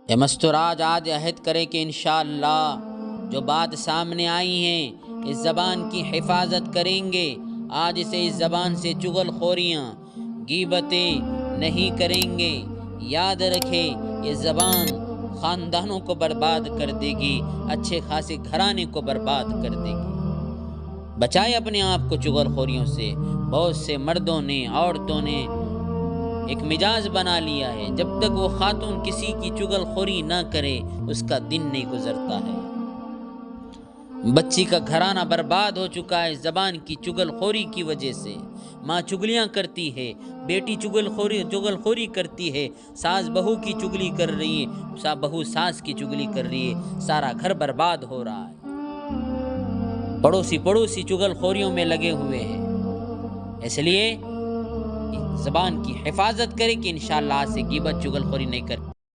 ए मस्तुराज आज अहद करें कि इंशाअल्लाह जो बात सामने आई हैं इस ज़बान की हिफाजत करेंगे। आज से इस ज़बान से चुगलखोरियाँ गीबतें नहीं करेंगे। याद रखें ये ज़बान ख़ानदानों को बर्बाद कर देगी, अच्छे खासे घराने को बर्बाद कर देगी। बचाए अपने आप को चुगलखोरियों से। बहुत से मर्दों ने औरतों ने एक मिजाज बना लिया है, जब तक वो खातून किसी की चुगलखोरी ना करे उसका दिन नहीं गुजरता है। बच्ची का घराना बर्बाद हो चुका है ज़बान की चुगलखोरी की वजह से। माँ चुगलियाँ करती है, बेटी चुगलखोरी करती है, सास बहू की चुगली कर रही है, बहू सास की चुगली कर रही है, सारा घर बर्बाद हो रहा है। पड़ोसी चुगलखोरियों में लगे हुए हैं। इसलिए ज़बान की हिफाजत करें कि इंशाअल्लाह आज से गीबत चुगलखोरी नहीं करें।